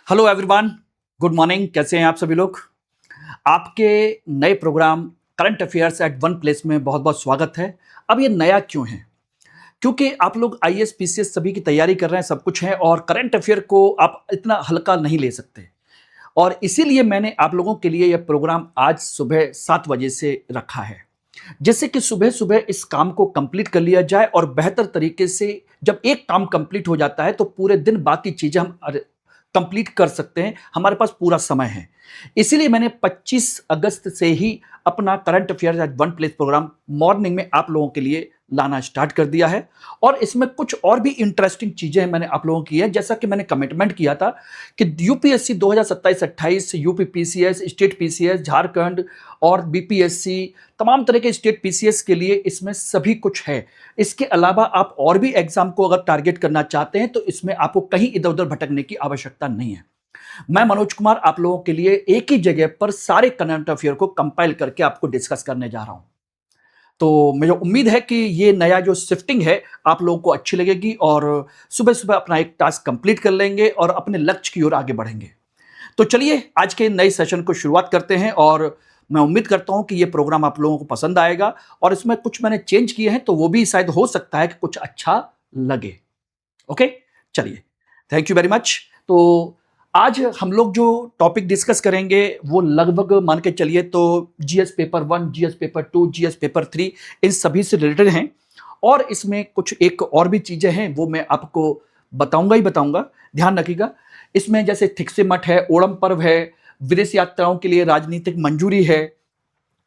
Hello everyone, good morning. कैसे हैं आप सभी लोग? आपके नए program current affairs at one place में बहुत बहुत स्वागत है। अब ये नया क्यों है? क्योंकि आप लोग आईएएस पीसीएस सभी की तैयारी कर रहे हैं, सब कुछ है और करंट अफेयर को आप इतना हल्का नहीं ले सकते। और इसीलिए मैंने आप लोगों के लिए यह प्रोग्राम आज सुबह 7 बजे से रखा है, जिससे कि सुबह सुबह इस काम को कंप्लीट कर लिया जाए और बेहतर तरीके से जब एक काम कंप्लीट हो जाता है तो पूरे दिन बाकी चीजें हम कंप्लीट कर सकते हैं। हमारे पास पूरा समय है। इसीलिए मैंने 25 अगस्त से ही अपना current affairs at one place program morning में आप लोगों के लिए लाना स्टार्ट कर दिया है। और इसमें कुछ और भी इंटरेस्टिंग चीजें मैंने आप लोगों की है, जैसा कि मैंने कमिटमेंट किया था कि UPSC 2027-28, UP PCS, state PCS, Jharkhand और बीपीएससी, तमाम तरह के स्टेट पीसीएस के लिए इसमें सभी कुछ है। इसके अलावा आप और भी एग्जाम को अगर टारगेट करना चाहते हैं तो इसमें आपको कहीं इधर उधर भटकने की आवश्यकता नहीं है। मैं मनोज कुमार आप लोगों के लिए एक ही जगह पर सारे करंट अफेयर को कंपाइल करके आपको डिस्कस करने जा रहा हूं। तो मुझे उम्मीद है कि ये नया जो शिफ्टिंग है आप लोगों को अच्छी लगेगी और सुबह सुबह अपना एक टास्क कंप्लीट कर लेंगे और अपने लक्ष्य की ओर आगे बढ़ेंगे। तो चलिए आज के नए सेशन को शुरुआत करते हैं और मैं उम्मीद करता हूं कि ये प्रोग्राम आप लोगों को पसंद आएगा और इसमें कुछ मैंने चेंज किए हैं तो वो भी शायद हो सकता है कि कुछ अच्छा लगे। ओके, चलिए, थैंक यू वेरी मच। तो आज हम लोग जो टॉपिक डिस्कस करेंगे वो लगभग मान के चलिए तो GS paper 1, GS paper 2, GS paper 3 इन सभी से रिलेटेड हैं। और इसमें कुछ एक और भी चीजें हैं वो मैं आपको बताऊंगा ही बताऊंगा, ध्यान रखिएगा। इसमें जैसे थिक्से मठ है, ओणम पर्व है, विदेश यात्राओं के लिए राजनीतिक मंजूरी है,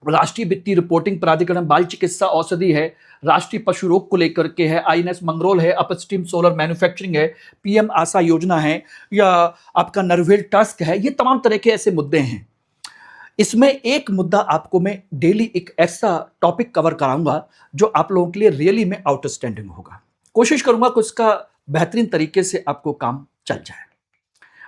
राष्ट्रीय वित्तीय रिपोर्टिंग प्राधिकरण, बाल चिकित्सा औषधि है, राष्ट्रीय पशु रोग को लेकर के है, आईएनएस मंगरोल है, अपस्ट्रीम सोलर मैन्युफैक्चरिंग है, पीएम आशा योजना है, या आपका नरवेल टास्क है। ये तमाम तरह के ऐसे मुद्दे हैं। इसमें एक मुद्दा आपको मैं डेली एक ऐसा टॉपिक कवर कराऊंगा जो आप लोगों के लिए रियली में आउटस्टैंडिंग होगा। कोशिश करूंगा कि उसका बेहतरीन तरीके से आपको काम चल जाए।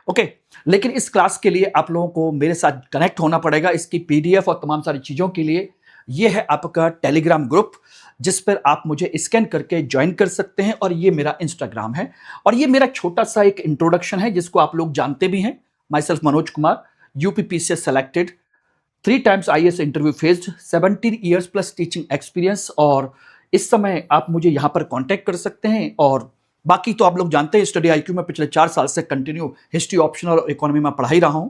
ओके, लेकिन इस क्लास के लिए आप लोगों को मेरे साथ कनेक्ट होना पड़ेगा। इसकी पीडीएफ और तमाम सारी चीजों के लिए ये है आपका टेलीग्राम ग्रुप, जिस पर आप मुझे स्कैन करके ज्वाइन कर सकते हैं। और ये मेरा इंस्टाग्राम है और ये मेरा छोटा सा एक इंट्रोडक्शन है जिसको आप लोग जानते भी हैं। My self Manoj Kumar, UPPCS selected, 3 times IAS interview faced, 17 years plus teaching experience. और इस समय आप मुझे यहां पर कांटेक्ट कर सकते हैं। और बाकी तो आप लोग जानते हैं, स्टडी आईक्यू में पिछले 4 साल से कंटिन्यू हिस्ट्री, ऑप्शनल और इकोनॉमी में पढ़ा ही रहा हूं।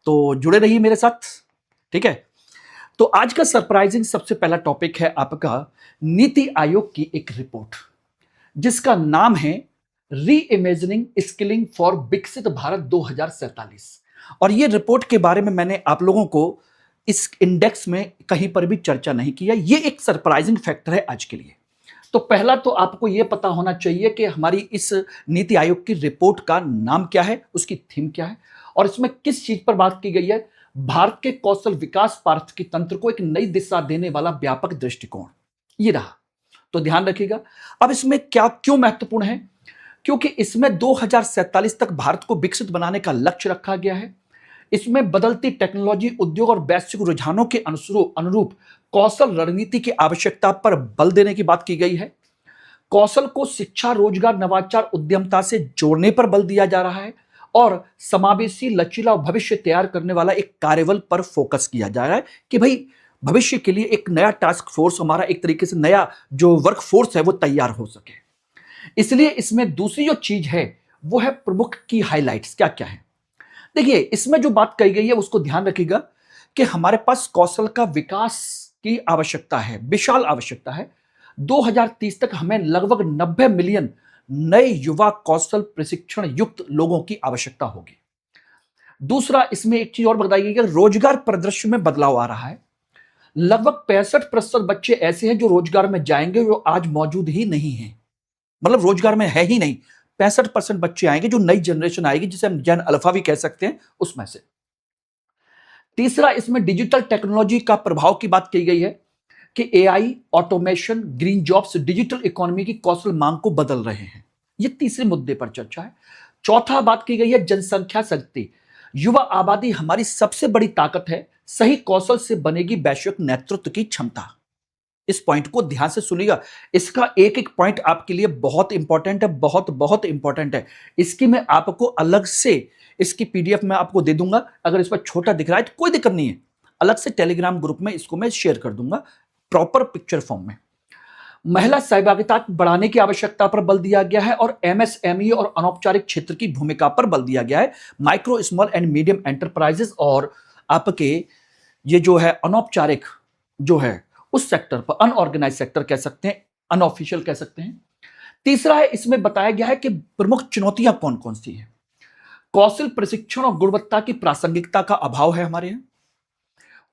तो जुड़े रहिए मेरे साथ, ठीक है। तो आज का सरप्राइजिंग सबसे पहला टॉपिक है आपका नीति आयोग की एक रिपोर्ट, जिसका नाम है री इमेजिनिंग स्किलिंग फॉर विकसित भारत 2047। और ये रिपोर्ट के बारे में मैंने आप लोगों को इस इंडेक्स में कहीं पर भी चर्चा नहीं किया। ये एक सरप्राइजिंग फैक्टर है आज के लिए। तो पहला तो आपको यह पता होना चाहिए कि हमारी इस नीति आयोग की रिपोर्ट का नाम क्या है, उसकी थीम क्या है और इसमें किस चीज पर बात की गई है। भारत के कौशल विकास पारिस्थितिकी तंत्र को एक नई दिशा देने वाला व्यापक दृष्टिकोण, ये रहा। तो ध्यान रखिएगा। अब इसमें क्या क्यों महत्वपूर्ण है, क्योंकि इसमें 2047 तक भारत को विकसित बनाने का लक्ष्य रखा गया है। इसमें बदलती टेक्नोलॉजी, उद्योग और वैश्विक रुझानों के अनुरूप कौशल रणनीति की आवश्यकता पर बल देने की बात की गई है। कौशल को शिक्षा, रोजगार, नवाचार, उद्यमता से जोड़ने पर बल दिया जा रहा है और समावेशी, लचीला भविष्य तैयार करने वाला एक कार्यबल पर फोकस किया जा रहा है कि भाई भविष्य के लिए एक नया टास्क फोर्स, हमारा एक तरीके से नया जो वर्क फोर्स है वो तैयार हो सके। इसलिए इसमें दूसरी जो चीज है वो है प्रमुख की हाइलाइट्स क्या क्या है। देखिए, इसमें जो बात कही गई है उसको ध्यान रखिएगा कि हमारे पास कौशल का विकास की आवश्यकता है, विशाल आवश्यकता है। 2030 तक हमें लगभग 90 मिलियन नए युवा कौशल प्रशिक्षण युक्त लोगों की आवश्यकता होगी। दूसरा, इसमें एक चीज और बताई गई कि रोजगार परिदृश्य में बदलाव आ रहा है। लगभग 65% बच्चे ऐसे हैं जो रोजगार में जाएंगे जो आज मौजूद ही नहीं है, मतलब रोजगार में है ही नहीं। 65% बच्चे आएंगे, जो नई जनरेशन आएगी जिसे हम जन अल्फा भी कह सकते हैं, उसमें से। तीसरा, इसमें डिजिटल टेक्नोलॉजी का प्रभाव की बात की गई है कि AI, automation, green jobs, digital economy की कौशल मांग को बदल रहे हैं। ये तीसरे मुद्दे पर चर्चा है। चौथा, बात की गई है जनसंख्या शक्ति। युवा आबादी हमारी सबसे बड़ी ताकत है, सही कौशल से बनेगी वैश्विक नेतृत्व की क्षमता। इस पॉइंट को ध्यान से सुनिएगा, इसका एक एक पॉइंट आपके लिए बहुत इंपॉर्टेंट है, बहुत बहुत इंपॉर्टेंट है। इसकी मैं आपको अलग से इसकी पीडीएफ में आपको दे दूंगा। अगर इस पर छोटा दिख रहा है तो कोई दिक्कत नहीं है, अलग से टेलीग्राम ग्रुप में इसको मैं शेयर कर दूंगा प्रॉपर पिक्चर फॉर्म में। महिला सहभागिता बढ़ाने की आवश्यकता पर बल दिया गया है और एमएसएमई और अनौपचारिक क्षेत्र की भूमिका पर बल दिया गया है। Micro small and medium enterprises और आपके ये जो है अनौपचारिक जो है उस सेक्टर पर, अनऑर्गेनाइज सेक्टर कह सकते हैं, अनऑफिशियल कह सकते हैं। तीसरा है, इसमें बताया गया है कि प्रमुख चुनौतियां कौन कौन सी हैं। कौशल प्रशिक्षण और गुणवत्ता की प्रासंगिकता का अभाव है हमारे यहां।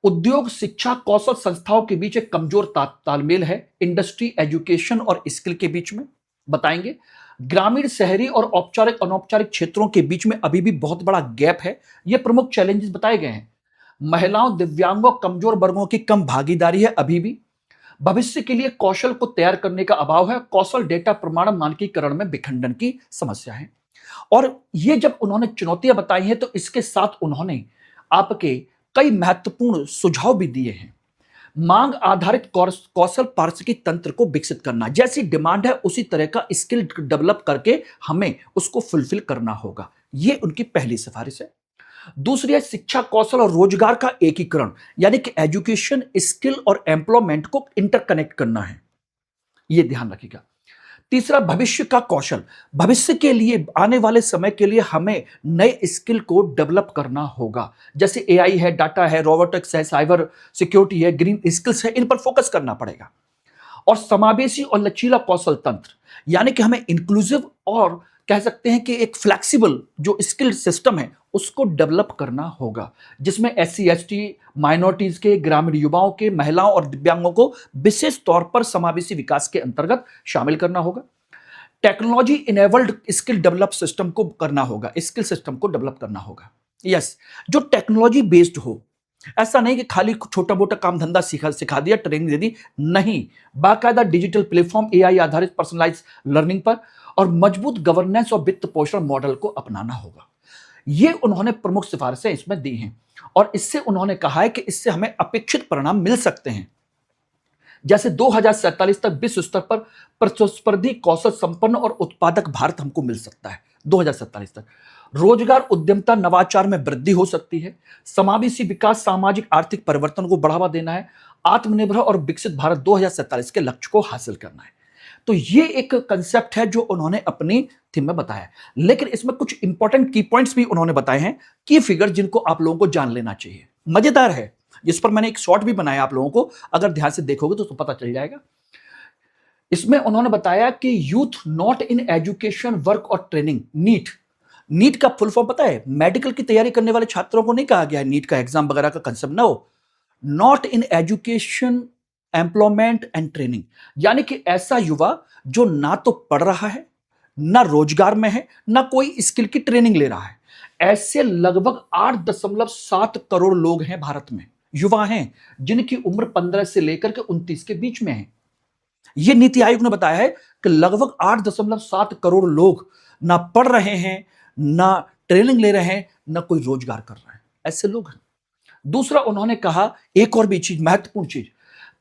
उद्योग, शिक्षा, कौशल संस्थाओं के बीच एक कमजोर तालमेल है, इंडस्ट्री, एजुकेशन और स्किल के बीच में बताएंगे। ग्रामीण, शहरी और औपचारिक अनौपचारिक क्षेत्रों के बीच में अभी भी बहुत बड़ा गैप है, ये प्रमुख चैलेंजेस बताए गए हैं। महिलाओं, दिव्यांगों, कमजोर वर्गों की कम भागीदारी है अभी भी। भविष्य के लिए कौशल को तैयार करने का अभाव है। कौशल डेटा प्रमाणन मानकीकरण में विखंडन की समस्या है। और ये जब उन्होंने चुनौतियां बताई हैं तो इसके साथ उन्होंने आपके कई महत्वपूर्ण सुझाव भी दिए हैं। मांग आधारित कौशल पारिस्थितिकी तंत्र को विकसित करना, जैसी डिमांड है उसी तरह का स्किल डेवलप करके हमें उसको फुलफिल करना होगा, ये उनकी पहली सिफारिश है। दूसरी है शिक्षा, कौशल और रोजगार का एकीकरण, यानी कि एजुकेशन, स्किल और एम्प्लॉयमेंट को इंटरकनेक्ट करना है, यह ध्यान रखिएगा। तीसरा, भविष्य का कौशल, भविष्य के लिए, आने वाले समय के लिए हमें नए स्किल को डेवलप करना होगा, जैसे एआई है, डाटा है, रोबोटिक्स है, साइबर सिक्योरिटी है, ग्रीन स्किल्स है, इन पर फोकस करना पड़ेगा। और समावेशी और लचीला कौशल तंत्र, यानी कि हमें इंक्लूसिव और कह सकते हैं कि एक फ्लेक्सिबल जो स्किल सिस्टम है उसको डेवलप करना होगा, जिसमें एससी, एसटी, माइनॉरिटीज के, ग्रामीण युवाओं के, महिलाओं और दिव्यांगों को विशेष तौर पर समावेशी विकास के अंतर्गत शामिल करना होगा। Technology enabled skill develop system को करना होगा, स्किल सिस्टम को डेवलप करना होगा। यस, जो टेक्नोलॉजी बेस्ड हो, ऐसा नहीं कि खाली छोटा मोटा काम धंधा सिखा दिया, ट्रेनिंग दे दी, नहीं, बाकायदा डिजिटल प्लेटफॉर्म, एआई आधारित पर्सनलाइज लर्निंग पर और मजबूत गवर्नेंस और वित्त पोषण मॉडल को अपनाना होगा। ये उन्होंने प्रमुख सिफारिशें इसमें दी हैं और इससे उन्होंने कहा है कि इससे हमें अपेक्षित परिणाम मिल सकते हैं, जैसे 2047 तक विश्व स्तर पर प्रतिस्पर्धी, कौशल संपन्न और उत्पादक भारत हमको मिल सकता है 2047 तक। रोजगार, उद्यमता, नवाचार में वृद्धि हो सकती है। समावेशी विकास, सामाजिक आर्थिक परिवर्तन को बढ़ावा देना है। आत्मनिर्भर और विकसित भारत 2047 के लक्ष्य को हासिल करना है। तो ये एक कंसेप्ट है जो उन्होंने अपनी थीम में बताया, लेकिन इसमें कुछ इंपॉर्टेंट की पॉइंट्स भी उन्होंने बताए हैं, की फिगर जिनको आप लोगों को जान लेना चाहिए। मजेदार है, जिस पर मैंने एक शॉर्ट भी बनाया, आप लोगों को अगर ध्यान से देखोगे तो पता चल जाएगा। इसमें उन्होंने बताया कि youth not in education, work और ट्रेनिंग, नीट। नीट का फुल फॉर्म पता है? मेडिकल की तैयारी करने वाले छात्रों को नहीं कहा गया है नीट का एग्जाम वगैरह का कंसेप्ट ना हो। Not in education, employment and training, यानी कि ऐसा युवा जो ना तो पढ़ रहा है, ना रोजगार में है, ना कोई स्किल की ट्रेनिंग ले रहा है। ऐसे लगभग 8.7 करोड़ लोग हैं भारत में, युवा हैं, जिनकी उम्र 15 से लेकर के 29 के बीच में है। यह नीति आयोग ने बताया है कि लगभग 8.7 करोड़ लोग ना पढ़ रहे हैं, ना ट्रेनिंग ले रहे हैं, ना कोई रोजगार कर रहे हैं, ऐसे लोग हैं। दूसरा, उन्होंने कहा एक और भी चीज, महत्वपूर्ण चीज,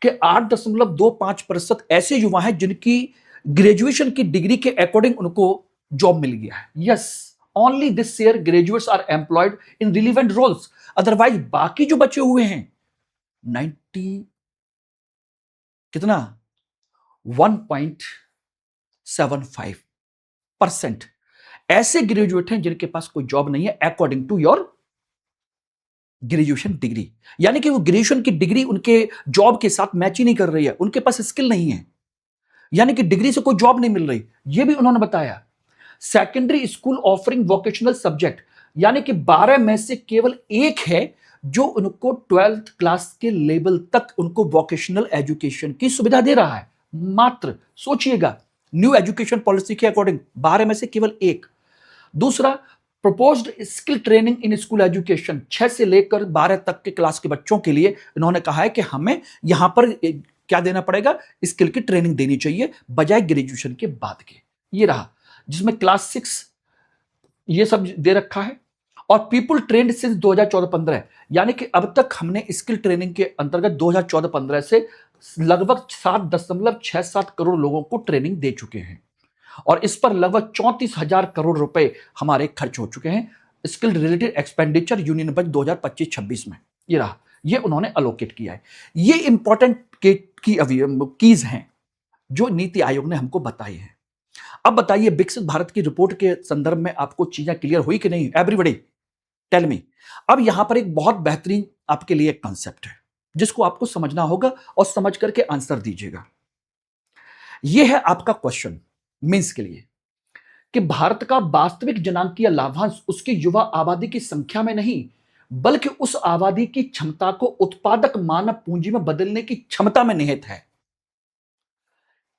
कि 8.25% ऐसे युवा हैं जिनकी ग्रेजुएशन की डिग्री के अकॉर्डिंग उनको जॉब मिल गया है। Yes, only this year graduates are employed in relevant roles, otherwise बाकी जो बचे हुए हैं 90 कितना 1.75% ऐसे ग्रेजुएट हैं जिनके पास कोई जॉब नहीं है according to your graduation degree, यानी कि वो ग्रेजुएशन की डिग्री उनके जॉब के साथ मैच ही नहीं कर रही है, उनके पास स्किल नहीं है, यानी कि डिग्री से कोई जॉब नहीं मिल रही, ये भी उन्होंने बताया। Secondary school offering vocational subject, यानी कि 12 में से केवल एक है जो उनको 12th क्लास के लेवल तक उनको वोकेशनल एजुकेशन की सुविधा दे रहा है, मात्र सोचिएगा, न्यू एजुकेशन पॉलिसी के अकॉर्डिंग 12 में से केवल एक। दूसरा, proposed skill training in school education, 6 से लेकर 12 तक के क्लास के बच्चों के लिए इन्होंने कहा है कि हमें यहां पर क्या देना पड़ेगा, स्किल की ट्रेनिंग देनी चाहिए बजाय ग्रेजुएशन के बाद के। ये रहा, जिसमें क्लास 6 ये सब दे रखा है। और पीपल ट्रेंड सिंस 2014-15, यानी कि अब तक हमने स्किल ट्रेनिंग के अंतर्गत 2014-15 से लगभग 7.67 करोड़ लोगों को ट्रेनिंग दे चुके हैं और इस पर लगभग 34,000 करोड़ रुपए हमारे खर्च हो चुके हैं skill related expenditure union budget 2025-26 में। ये रहा, ये उन्होंने अलोकेट किया है। ये इंपॉर्टेंट कीज हैं जो नीति आयोग ने हमको बताई है। अब बताइए, विकसित भारत की रिपोर्ट के संदर्भ में आपको चीजें क्लियर हुई कि नहीं? Everybody tell me. अब यहां पर एक बहुत बेहतरीन आपके लिए एक कॉन्सेप्ट है जिसको आपको समझना होगा और समझ करके आंसर दीजिएगा। यह है आपका क्वेश्चन मीन्स के लिए कि भारत का वास्तविक जनांकीय लाभांश उसकी युवा आबादी की संख्या में नहीं बल्कि उस आबादी की क्षमता को उत्पादक मानव पूंजी में बदलने की क्षमता में निहित है।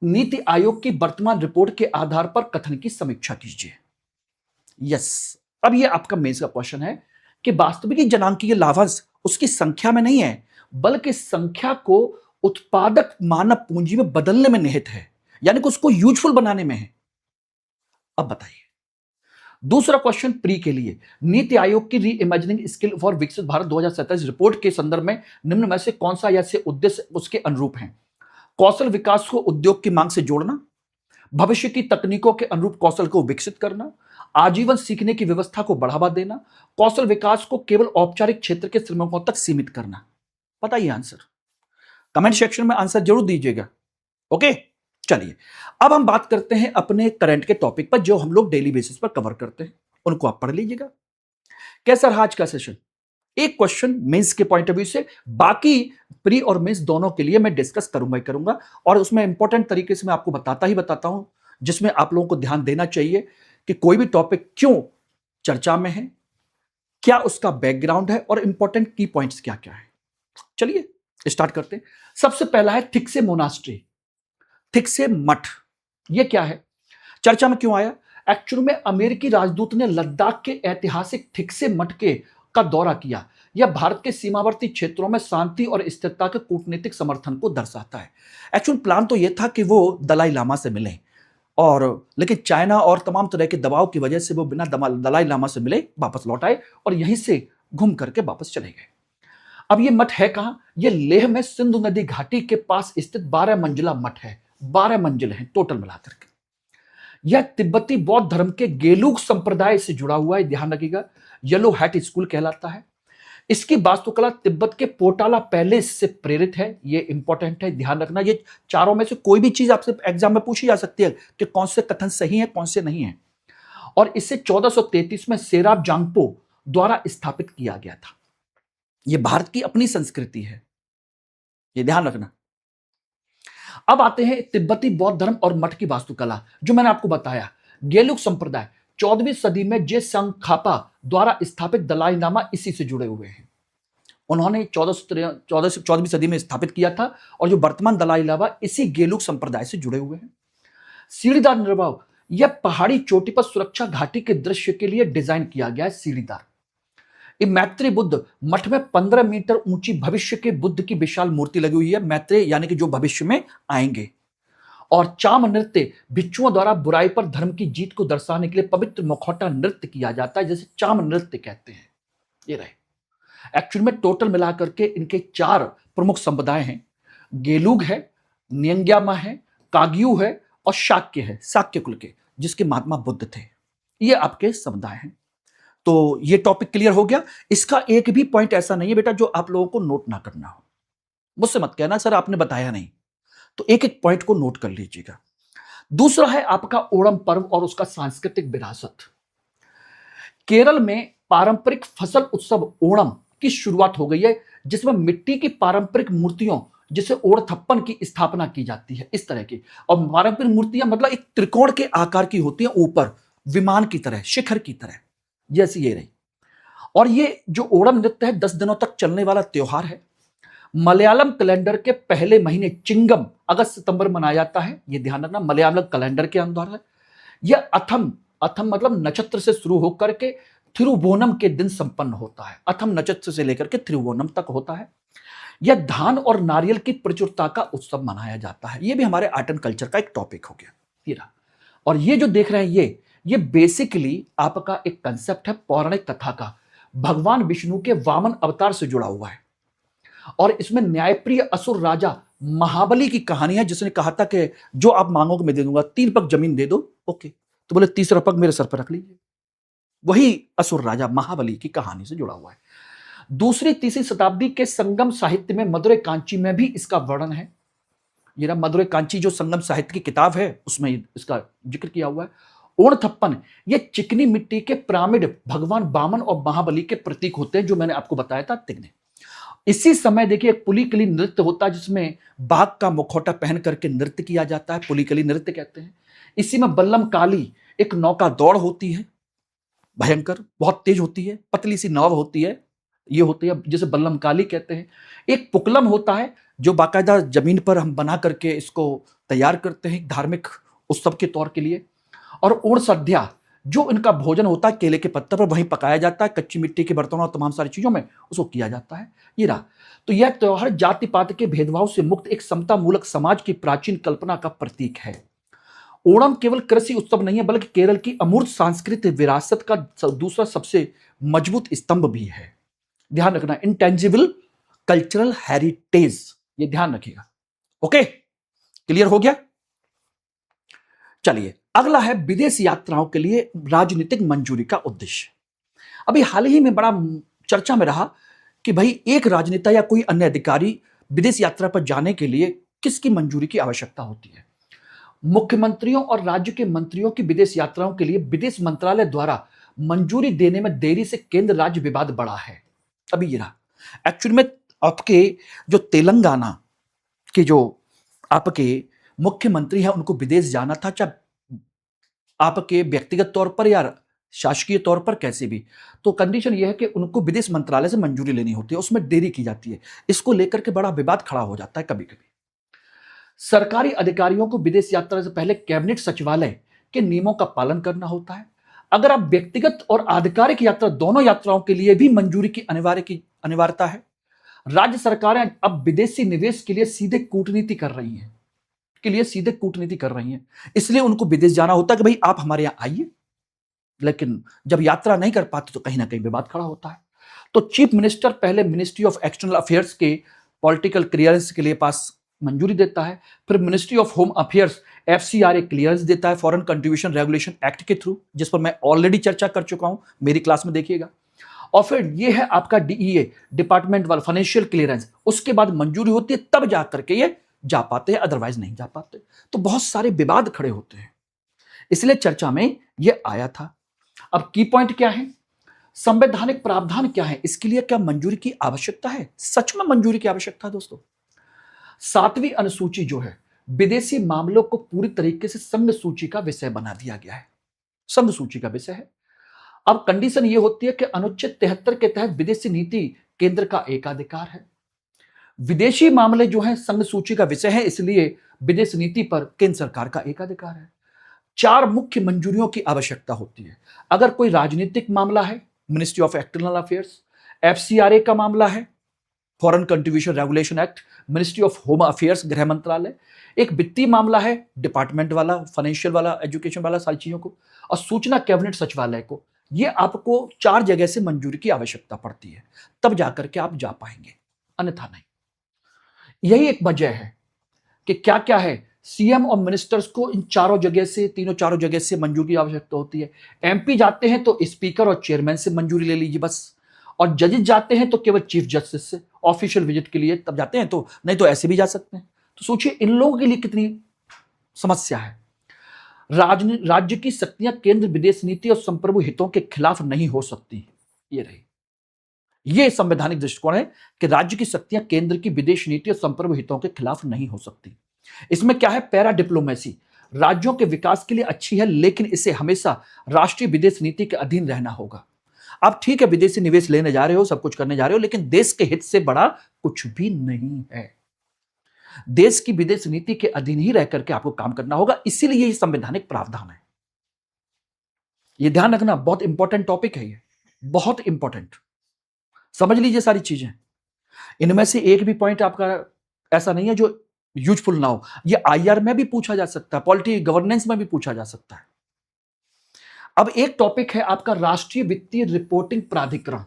नीति आयोग की वर्तमान रिपोर्ट के आधार पर कथन की समीक्षा कीजिए। यस, अब यह आपका मेंस का क्वेश्चन है कि वास्तविक जनांकीय लाभांश उसकी संख्या में नहीं है बल्कि संख्या को उत्पादक मानव पूंजी में बदलने में निहित है, यानी कि उसको यूजफुल बनाने में है। अब बताइए दूसरा क्वेश्चन प्री के लिए, नीति आयोग की री इमेजिनिंग स्किल फॉर विकसित भारत 2027 रिपोर्ट के संदर्भ में निम्न में से कौन सा या से उद्देश्य उसके अनुरूप हैं? कौशल विकास को उद्योग की मांग से जोड़ना, भविष्य की तकनीकों के अनुरूप कौशल को विकसित करना, आजीवन सीखने की व्यवस्था को बढ़ावा देना, कौशल विकास को केवल औपचारिक क्षेत्र के श्रमिकों तक सीमित करना। बताइए आंसर, कमेंट सेक्शन में आंसर जरूर दीजिएगा। ओके, चलिए अब हम बात करते हैं अपने करंट के टॉपिक पर जो हम लोग डेली बेसिस पर कवर करते हैं, उनको आप पढ़ लीजिएगा। कैसा रहा आज का सेशन? एक क्वेश्चन मेंस के पॉइंट ऑफ व्यू से, बाकी प्री और मेंस दोनों के लिए मैं डिस्कस करूंगा और उसमें इंपॉर्टेंट तरीके से मैं आपको बताता हूं जिसमें आप लोगों को ध्यान देना चाहिए कि कोई भी टॉपिक क्यों चर्चा में है, क्या उसका बैकग्राउंड है और इंपॉर्टेंट की पॉइंट्स क्या क्या है। चलिए स्टार्ट करते हैं। सबसे पहला है थिक्से मोनास्ट्री, थिक्से मठ। यह क्या है, चर्चा में क्यों आया? एक्चुअल में अमेरिकी राजदूत ने लद्दाख के ऐतिहासिक थिक्से मठ का दौरा किया। यह भारत के सीमावर्ती क्षेत्रों में शांति और स्थिरता के कूटनीतिक समर्थन को दर्शाता है। एक्चुअल प्लान तो यह था कि वो दलाई लामा से मिले और लेकिन चाइना और तमाम तरह के दबाव की वजह से वो बिना दलाई लामा से मिले वापस लौट आए और यहीं से घूम करके वापस चले गए। अब ये मठ है कहां? ये लेह में सिंधु नदी घाटी के पास स्थित 12 मंजिला मठ है। 12 मंजिल हैं टोटल मिलाकर के। यह तिब्बती बौद्ध धर्म के गेलूक संप्रदाय से जुड़ा हुआ है, ध्यान रखिएगा। येलो हैट स्कूल कहलाता है। इसकी वास्तुकला तिब्बत के पोटाला पैलेस से प्रेरित है। यह इंपॉर्टेंट है, ध्यान रखना। ये चारों में से कोई भी चीज आपसे एग्जाम में पूछी जा सकती है कि कौन से कथन सही है कौन से नहीं है। और इसे 1433 में सेराब जांगपो द्वारा स्थापित किया गया था। यह भारत की अपनी संस्कृति है, यह ध्यान रखना। अब आते हैं तिब्बती बौद्ध धर्म और मठ की वास्तुकला। जो मैंने आपको बताया, गेलुक संप्रदाय 14वीं सदी में जे संखापा द्वारा स्थापित दलाई लामा इसी से जुड़े हुए हैं। उन्होंने 14वीं सदी में स्थापित किया था और जो वर्तमान दलाई लामा इसी गेलुक संप्रदाय से जुड़े हुए हैं। सीढ़ीदार निर्माण, यह पहाड़ी चोटी पर सुरक्षा घाटी के दृश्य के लिए डिजाइन किया गया है। सीढ़ीदार मैत्री बुद्ध मठ में 15 मीटर ऊंची भविष्य के बुद्ध की विशाल मूर्ति लगी हुई है। मैत्री यानी कि जो भविष्य में आएंगे। और चाम नृत्य, भिक्षुओं द्वारा बुराई पर धर्म की जीत को दर्शाने के लिए पवित्र मुखौटा नृत्य किया जाता है, जैसे चाम नृत्य कहते हैं। ये रहे। एक्चुअल में टोटल मिलाकर के इनके 4 प्रमुख समुदाय हैं। गेलुग है, नियंग्यामा है, काग्यू है और शाक्य है, शाक्य कुल के, जिसके महात्मा बुद्ध थे। ये आपके समुदाय हैं। तो ये टॉपिक क्लियर हो गया। इसका एक भी पॉइंट ऐसा नहीं है बेटा जो आप लोगों को नोट ना करना हो। मुझसे मत कहना सर आपने बताया नहीं, तो एक एक पॉइंट को नोट कर लीजिएगा। दूसरा है आपका ओणम पर्व और उसका सांस्कृतिक विरासत। केरल में पारंपरिक फसल उत्सव ओणम की शुरुआत हो गई है, जिसमें मिट्टी की पारंपरिक मूर्तियों जिसे ओड़थप्पन की स्थापना की जाती है, इस तरह की। और पारंपरिक मूर्तियां मतलब एक त्रिकोण के आकार की होती है, ऊपर विमान की तरह, शिखर की तरह, जैसी ये रही। और ये जो ओणम नृत्य है 10 दिनों तक चलने वाला त्योहार है। मलयालम कैलेंडर के पहले महीने चिंगम अगस्त सितंबर मनाया जाता है। ये ध्यान रखना, मलयालम कैलेंडर के अंदर है। यह अथम मतलब नक्षत्र से शुरू होकर के थिरुवोनम के दिन संपन्न होता है। अथम नक्षत्र से लेकर के थिरुवोनम तक होता है। यह धान और नारियल की प्रचुरता का उत्सव मनाया जाता है। यह भी हमारे आर्ट एंड कल्चर का एक टॉपिक हो गया। और ये जो देख रहे हैं ये बेसिकली आपका एक कंसेप्ट है पौराणिक कथा का, भगवान विष्णु के वामन अवतार से जुड़ा हुआ है। और इसमें न्यायप्रिय असुर राजा महाबली की कहानी है, जिसने कहा था कि जो आप मांगोगे मैं दे दूंगा, 3 पग जमीन दे दो, ओके। तो बोले तीसरा पग मेरे सर पर रख लीजिए। वही असुर राजा महाबली की कहानी से जुड़ा हुआ है। दूसरी तीसरी शताब्दी के संगम साहित्य में मदुरै कांची में भी इसका वर्णन है। ये रहा मदुरै कांची, जो संगम साहित्य की किताब है, उसमें इसका जिक्र किया हुआ है। ओणथप्पन, ये चिकनी मिट्टी के पिरामिड भगवान बामन और महाबली के प्रतीक होते हैं, जो मैंने आपको बताया था तिगने। इसी समय देखिए एक पुलिकली नृत्य होता है, जिसमें बाघ का मुखौटा पहन करके नृत्य किया जाता है, पुलिकली नृत्य कहते हैं। इसी में बल्लम काली एक नौका दौड़ होती है, भयंकर, बहुत तेज होती है, पतली सी नाव होती है, ये होती है जिसे बल्लम काली कहते हैं। एक पुकलम होता है, जो बाकायदा जमीन पर हम बना करके इसको तैयार करते हैं धार्मिक उत्सव के तौर के लिए। और उड़ सद्या, जो इनका भोजन होता है केले के पत्ते पर वहीं पकाया जाता है, कच्ची मिट्टी के बर्तनों और तमाम सारी चीजों में उसको किया जाता है। ये रहा। तो यह त्योहार जाति पात के भेदभाव से मुक्त एक समता मूलक समाज की प्राचीन कल्पना का प्रतीक है। ओणम केवल कृषि उत्सव नहीं है, बल्कि केरल की अमूर्त सांस्कृतिक विरासत का दूसरा सबसे मजबूत स्तंभ भी है। ध्यान रखना, इंटेंजिबल कल्चरल हेरिटेज, ये ध्यान रखिएगा। ओके, क्लियर हो गया। चलिए अगला है विदेश यात्राओं के लिए राजनीतिक मंजूरी का उद्देश्य। अभी हाल ही में बड़ा चर्चा में रहा कि भाई एक राजनेता या कोई अन्य अधिकारी विदेश यात्रा पर जाने के लिए किसकी मंजूरी की आवश्यकता होती है। मुख्यमंत्रियों और राज्य के मंत्रियों की विदेश यात्राओं के लिए विदेश मंत्रालय द्वारा मंजूरी देने में देरी से केंद्र राज्य विवाद बढ़ा है। अभी ये रहा, एक्चुअली में आपके जो तेलंगाना के जो आपके मुख्यमंत्री हैं, उनको विदेश जाना था, चाहे आपके व्यक्तिगत तौर पर या शासकीय तौर पर, कैसे भी, तो कंडीशन यह है कि उनको विदेश मंत्रालय से मंजूरी लेनी होती है, उसमें देरी की जाती है। इसको लेकर के बड़ा विवाद खड़ा हो जाता है कभी कभी। सरकारी अधिकारियों को विदेश यात्रा से पहले कैबिनेट सचिवालय के नियमों का पालन करना होता है। अगर आप व्यक्तिगत और आधिकारिक यात्रा, दोनों यात्राओं के लिए भी मंजूरी की अनिवार्यता है। राज्य सरकारें अब विदेशी निवेश के लिए सीधे कूटनीति कर रही हैं, इसलिए उनको विदेश जाना होता है कि भाई आप हमारे यहां आइए। लेकिन जब यात्रा नहीं कर पाते तो कहीं ना कहीं विवाद खड़ा होता है। तो चीफ मिनिस्टर पहले मिनिस्ट्री ऑफ एक्सटर्नल अफेयर्स के पॉलिटिकल क्लियरेंस के लिए पास मंजूरी देता है, फिर ministry of home affairs FCRA clearance देता है फॉरेन कंट्रीब्यूशन रेगुलेशन एक्ट के थ्रू, जिस पर मैं ऑलरेडी चर्चा कर चुका हूं, मेरी क्लास में देखिएगा। और फिर ये है आपका डीईए, डिपार्टमेंट वाला फाइनेंशियल क्लियरेंस, उसके बाद मंजूरी होती है, तब जाकर के ये जा पाते हैं, अदरवाइज नहीं जा पाते। तो बहुत सारे विवाद खड़े होते हैं, इसलिए चर्चा में ये आया था। अब की पॉइंट क्या है, संवैधानिक प्रावधान क्या है, इसके लिए क्या मंजूरी की आवश्यकता है? सच में मंजूरी की आवश्यकता है दोस्तों। 7वीं अनुसूची जो है, विदेशी मामलों को पूरी तरीके से संघ सूची का विषय बना दिया गया है, संघ सूची का विषय है। अब कंडीशन यह होती है कि अनुच्छेद 73 के तहत विदेशी नीति केंद्र का एकाधिकार है। विदेशी मामले जो है संघ सूची का विषय है, इसलिए विदेश नीति पर केंद्र सरकार का एकाधिकार है। 4 मुख्य मंजूरियों की आवश्यकता होती है। अगर कोई राजनीतिक मामला है, ministry of external affairs, FCRA का मामला है, foreign contribution regulation act, ministry of home affairs गृह मंत्रालय, एक वित्तीय मामला है, डिपार्टमेंट वाला, फाइनेंशियल वाला, एजुकेशन वाला, सारी चीजों को, और सूचना कैबिनेट सचिवालय को। ये आपको 4 जगह से मंजूरी की आवश्यकता पड़ती है, तब जाकर के आप जा पाएंगे, अन्यथा नहीं। यही एक वजह है कि क्या क्या है, सीएम और मिनिस्टर्स को इन तीनों चारों जगह से मंजूरी की आवश्यकता होती है। एमपी जाते हैं तो स्पीकर और चेयरमैन से मंजूरी ले लीजिए बस, और जजेस जाते हैं तो केवल चीफ जस्टिस से ऑफिशियल विजिट के लिए तब जाते हैं, तो नहीं तो ऐसे भी जा सकते हैं। तो सोचिए इन लोगों के लिए कितनी समस्या है। राज्य की शक्तियां केंद्र विदेश नीति और संप्रभु हितों के खिलाफ नहीं हो सकती, ये रही। यह संवैधानिक दृष्टिकोण है कि राज्य की शक्तियां केंद्र की विदेश नीति और संप्रभु हितों के खिलाफ नहीं हो सकती। इसमें क्या है, पैरा डिप्लोमेसी राज्यों के विकास के लिए अच्छी है, लेकिन इसे हमेशा राष्ट्रीय विदेश नीति के अधीन रहना होगा। आप ठीक है विदेशी निवेश लेने जा रहे हो, सब कुछ करने जा रहे हो, लेकिन देश के हित से बड़ा कुछ भी नहीं है। देश की विदेश नीति के अधीन ही रह करके आपको काम करना होगा, इसीलिए यह संवैधानिक प्रावधान है। यह ध्यान रखना, बहुत इंपॉर्टेंट टॉपिक है, ये बहुत इंपॉर्टेंट, समझ लीजिए सारी चीजें। इनमें से एक भी पॉइंट आपका ऐसा नहीं है जो यूजफुल ना हो। ये आईआर में भी पूछा जा सकता है, पॉलिटी गवर्नेंस में भी पूछा जा सकता है। अब एक टॉपिक है आपका राष्ट्रीय वित्तीय रिपोर्टिंग प्राधिकरण।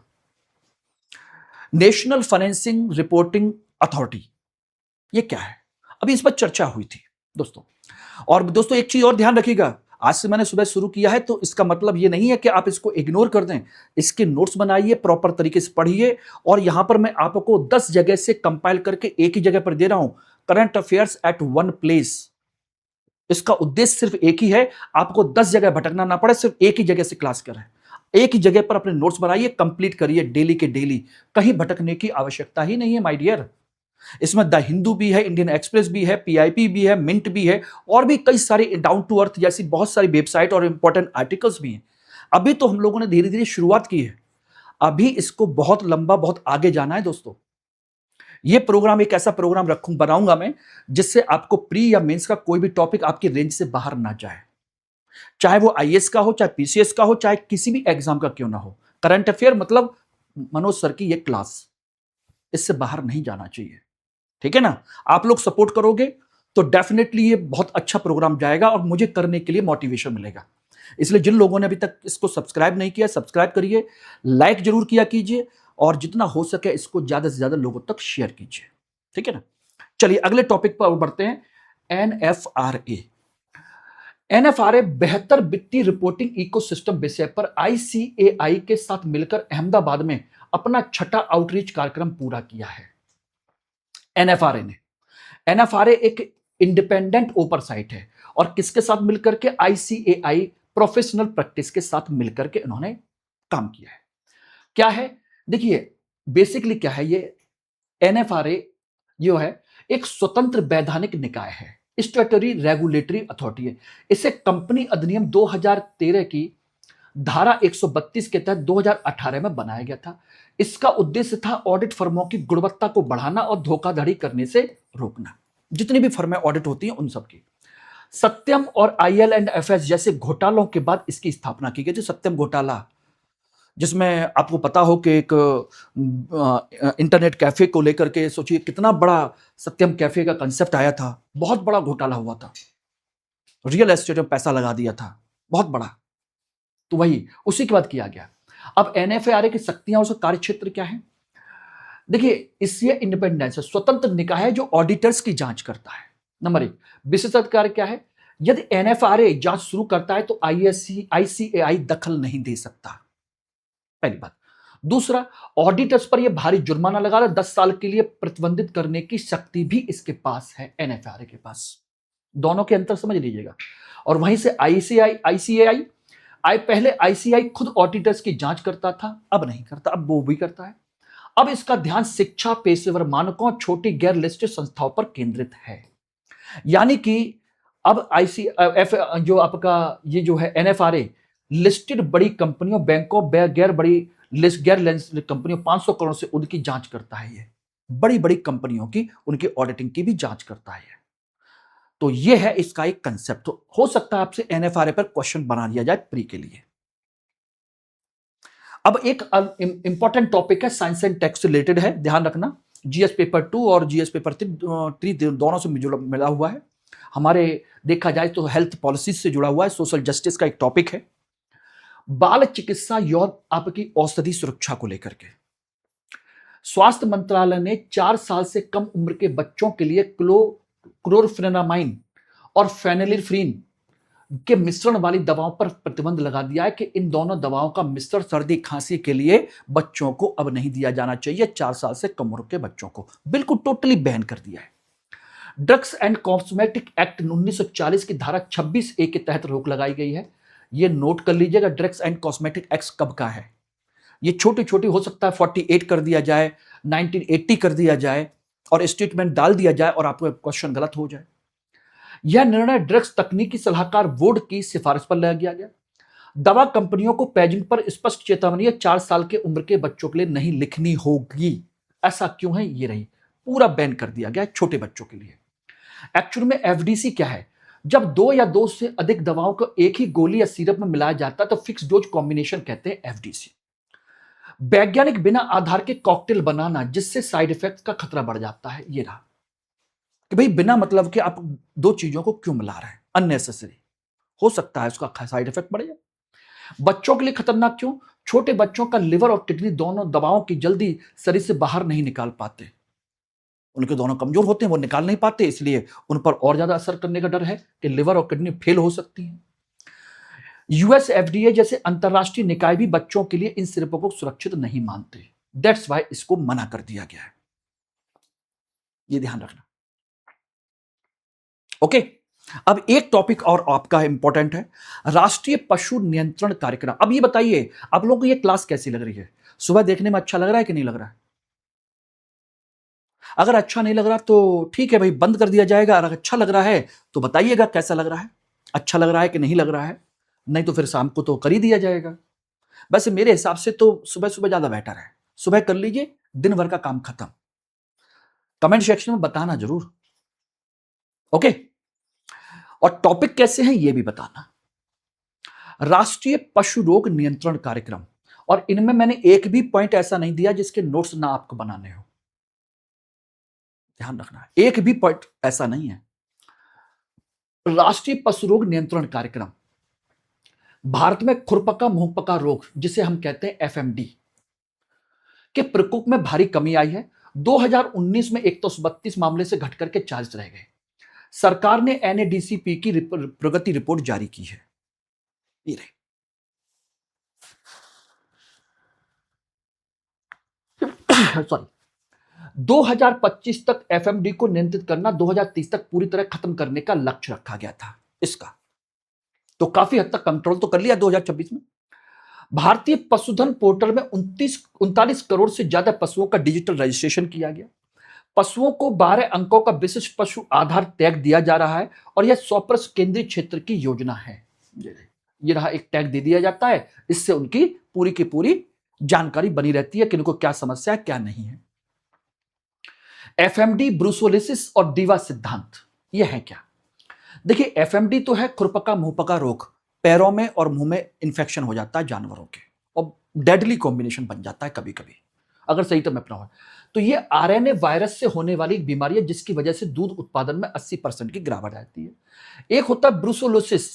नेशनल फाइनेंसिंग रिपोर्टिंग अथॉरिटी, ये क्या है? अभी इस पर चर्चा हुई थी दोस्तों। और दोस्तों एक चीज और ध्यान रखिएगा, आज से मैंने सुबह शुरू किया है तो इसका मतलब ये नहीं है कि आप इसको इग्नोर कर दें। इसके नोट्स बनाइए, प्रॉपर तरीके से पढ़िए। और यहां पर मैं आपको 10 जगह से कंपाइल करके एक ही जगह पर दे रहा हूं, current affairs at one place. इसका उद्देश्य सिर्फ एक ही है, आपको 10 जगह भटकना ना पड़े, सिर्फ एक ही जगह से क्लास करें। एक ही जगह पर अपने नोट्स बनाइए, कंप्लीट करिए डेली के डेली, कहीं भटकने की आवश्यकता ही नहीं है माय डियर। इसमें द हिंदू भी है, इंडियन एक्सप्रेस भी है, पीआईपी भी है, मिंट भी है, और भी कई सारी डाउन टू अर्थ जैसी बहुत सारी वेबसाइट और इंपॉर्टेंट आर्टिकल्स भी हैं। अभी तो हम लोगों ने धीरे धीरे शुरुआत की है, अभी इसको बहुत लंबा, बहुत आगे जाना है दोस्तों। ये प्रोग्राम एक ऐसा प्रोग्राम बनाऊंगा मैं जिससे आपको प्री या मेंस का कोई भी टॉपिक आपकी रेंज से बाहर ना जाए, चाहे वो आईएएस का हो, चाहे पीसीएस का हो, चाहे किसी भी एग्जाम का क्यों ना हो। करंट अफेयर मतलब मनोज सर की ये क्लास, इससे बाहर नहीं जाना चाहिए, ठीक है ना? आप लोग सपोर्ट करोगे तो डेफिनेटली ये बहुत अच्छा प्रोग्राम जाएगा और मुझे करने के लिए मोटिवेशन मिलेगा। इसलिए जिन लोगों ने अभी तक इसको सब्सक्राइब नहीं किया, सब्सक्राइब करिए, लाइक जरूर किया कीजिए, और जितना हो सके इसको ज्यादा से ज्यादा लोगों तक शेयर कीजिए, ठीक है ना? चलिए अगले टॉपिक पर बढ़ते हैं। एनएफआरए। एनएफआरए बेहतर वित्तीय रिपोर्टिंग इकोसिस्टम विषय पर आईसीएआई के साथ मिलकर अहमदाबाद में अपना छठा आउटरीच कार्यक्रम पूरा किया है। एनएफआरए एक इंडिपेंडेंट ओवरसाइट है, और किसके साथ मिलकर के? आईसीएआई प्रोफेशनल प्रैक्टिस के साथ मिलकर के इन्होंने काम किया है। क्या है? देखिए बेसिकली क्या है ये एनएफआरए, जो है एक स्वतंत्र वैधानिक निकाय है, स्टैट्यूटरी रेगुलेटरी अथॉरिटी है। इसे कंपनी अधिनियम 2013 की धारा 132 के तहत 2018 में बनाया गया था। इसका उद्देश्य था ऑडिट फर्मों की गुणवत्ता को बढ़ाना और धोखाधड़ी करने से रोकना। जितनी भी फर्में ऑडिट होती हैं उन सब की। सत्यम और आईएल एंड एफएस जैसे घोटालों के बाद इसकी स्थापना की गई थी। सत्यम घोटाला, जिसमें आपको पता हो कि एक इंटरनेट कैफे को लेकर के, सोचिए कितना बड़ा सत्यम कैफे का कंसेप्ट आया था, बहुत बड़ा घोटाला हुआ था, रियल एस्टेट में पैसा लगा दिया था बहुत बड़ा। तो वही उसी के बाद किया गया। अब एनएफआरए की शक्तियां, उसका कार्यक्षेत्र क्या है? देखिए इससे इंडिपेंडेंस है, स्वतंत्र निकाय है जो ऑडिटर्स की जांच करता है। नंबर एक, विशेषाधिकार क्या है? यदि एनएफआरए जांच शुरू करता है तो आईसीएआई दखल नहीं दे सकता, पहली बात। दूसरा, ऑडिटर्स पर यह भारी जुर्माना लगा रहा, 10 साल के लिए प्रतिबंधित करने की शक्ति भी इसके पास है, एनएफआरए के पास। दोनों के अंतर समझ लीजिएगा। और वहीं से आईसीएआई पहले आईसीआई खुद ऑडिटर्स की जांच करता था, अब नहीं करता, अब वो भी करता है। अब इसका ध्यान शिक्षा, पेशेवर मानकों, छोटी गैर लिस्टेड संस्थाओं पर केंद्रित है। यानी कि अब आईसीएफ जो आपका ये जो है एनएफआरए लिस्टेड बड़ी कंपनियों, बैंकों, गैर बड़ी गैर लिस्टेड कंपनियों 500 करोड़ से उनकी जांच करता है। ये बड़ी बड़ी कंपनियों की, उनकी ऑडिटिंग की भी जांच करता है। तो ये है इसका एक कंसेप्ट। तो हो सकता है आपसे एनएफआरए पर क्वेश्चन बना लिया जाए प्री के लिए। अब एक इंपॉर्टेंट टॉपिक है, साइंस एंड टेक्स रिलेटेड है, ध्यान रखना। जीएस पेपर 2 और जीएस पेपर 3 दोनों से मिला हुआ है। हमारे देखा जाए तो हेल्थ पॉलिसी से जुड़ा हुआ है, सोशल जस्टिस का एक टॉपिक है। बाल चिकित्सा यौन आपकी औषधि सुरक्षा को लेकर के स्वास्थ्य मंत्रालय ने 4 साल से कम उम्र के बच्चों के लिए क्लोरफेनामाइन और फेनिलिफ्रीन के मिश्रण वाली दवाओं पर प्रतिबंध लगा दिया है कि इन दोनों दवाओं का मिश्रण सर्दी खांसी के लिए बच्चों को अब नहीं दिया जाना चाहिए। 4 साल से कम उम्र के बच्चों को बिल्कुल टोटली बैन कर दिया है। ड्रग्स एंड कॉस्मेटिक एक्ट 1940 की धारा 26A के तहत रोक लगाई गई है। ये नोट कर लीजिएगा, ड्रग्स एंड कॉस्मेटिक एक्ट कब का है। ये छोटी छोटी हो सकता है 48 कर दिया जाए, 1980 कर दिया जाए और स्टेटमेंट डाल दिया जाए और आपको क्वेश्चन गलत हो जाए। यह निर्णय ड्रग्स तकनीकी सलाहकार बोर्ड की सिफारिश पर लिया गया। दवा कंपनियों को पैकेजिंग पर स्पष्ट चेतावनी 4 साल के उम्र के बच्चों के लिए नहीं लिखनी होगी। ऐसा क्यों है? ये रही, पूरा बैन कर दिया गया छोटे बच्चों के लिए। एक्चुअल में एफडीसी क्या है? जब 2 या 2 से अधिक दवाओं को एक ही गोली या सिरप में मिलाया जाता है तो फिक्स डोज कॉम्बिनेशन कहते हैं एफडीसी। वैज्ञानिक बिना आधार के कॉकटेल बनाना, जिससे साइड इफेक्ट का खतरा बढ़ जाता है। ये रहा कि भाई बिना मतलब के आप 2 चीजों को क्यों मिला रहे हैं, अननेसेसरी, हो सकता है उसका साइड इफेक्ट बढ़ जाए। बच्चों के लिए खतरनाक क्यों? छोटे बच्चों का लिवर और किडनी दोनों दवाओं की जल्दी शरीर से बाहर नहीं निकाल पाते, उनके दोनों कमजोर होते हैं, वो निकाल नहीं पाते, इसलिए उन पर और ज्यादा असर करने का डर है कि लिवर और किडनी फेल हो सकती है। यूएस एफडीए जैसे अंतरराष्ट्रीय निकाय भी बच्चों के लिए इन सिरपों को सुरक्षित नहीं मानते, दैट्स वाई इसको मना कर दिया गया है, ये ध्यान रखना। ओके, अब एक टॉपिक और आपका इंपॉर्टेंट है, राष्ट्रीय पशु नियंत्रण कार्यक्रम। अब ये बताइए आप लोगों को ये क्लास कैसी लग रही है? सुबह देखने में अच्छा लग रहा है कि नहीं लग रहा है? अगर अच्छा नहीं लग रहा तो ठीक है भाई, बंद कर दिया जाएगा। अगर अच्छा लग रहा है तो बताइएगा कैसा लग रहा है, अच्छा लग रहा है कि नहीं लग रहा है, नहीं तो फिर शाम को तो कर ही दिया जाएगा। वैसे मेरे हिसाब से तो सुबह सुबह ज्यादा बेटर है, सुबह कर लीजिए, दिन भर का काम खत्म। कमेंट सेक्शन में बताना जरूर, ओके। और टॉपिक कैसे हैं ये भी बताना। राष्ट्रीय पशु रोग नियंत्रण कार्यक्रम, और इनमें मैंने एक भी पॉइंट ऐसा नहीं दिया जिसके नोट्स ना आपको बनाने हो, ध्यान रखना, एक भी पॉइंट ऐसा नहीं है। राष्ट्रीय पशु रोग नियंत्रण कार्यक्रम भारत में खुरपका मुंहपका रोग, जिसे हम कहते हैं एफएमडी, के प्रकोप में भारी कमी आई है। 2019 में 132 मामले से घटकर के 40 रह गए। सरकार ने एनएडीसीपी की प्रगति रिपोर्ट जारी की है, ये रही। 2025 तक एफएमडी को नियंत्रित करना, 2030 तक पूरी तरह खत्म करने का लक्ष्य रखा गया था इसका, तो काफी हद तक कंट्रोल तो कर लिया 2026 में। भारतीय पशुधन पोर्टल में 39 करोड़ से ज्यादा पशुओं का डिजिटल रजिस्ट्रेशन किया गया। पशुओं को 12 अंकों का विशिष्ट पशु आधार टैग दिया जा रहा है, और यह 100% केंद्रीय क्षेत्र की योजना है। ये रहा, एक टैग दे दिया जाता है, इससे उनकी पूरी की पूरी जानकारी बनी रहती है कि उनको क्या समस्या है क्या नहीं है। एफएमडी, ब्रूसोलिसिस और दीवा सिद्धांत, ये है क्या? देखिए, एफएमडी तो है खुरपका मुंहपका रोग, पैरों में और मुंह में इंफेक्शन हो जाता है जानवरों के, और डेडली कॉम्बिनेशन बन जाता है कभी कभी अगर सही तरह अपना हो। तो ये आरएनए वायरस से होने वाली एक बीमारी है जिसकी वजह से दूध उत्पादन में 80% की गिरावट आती है। एक होता है ब्रूसोलोसिस,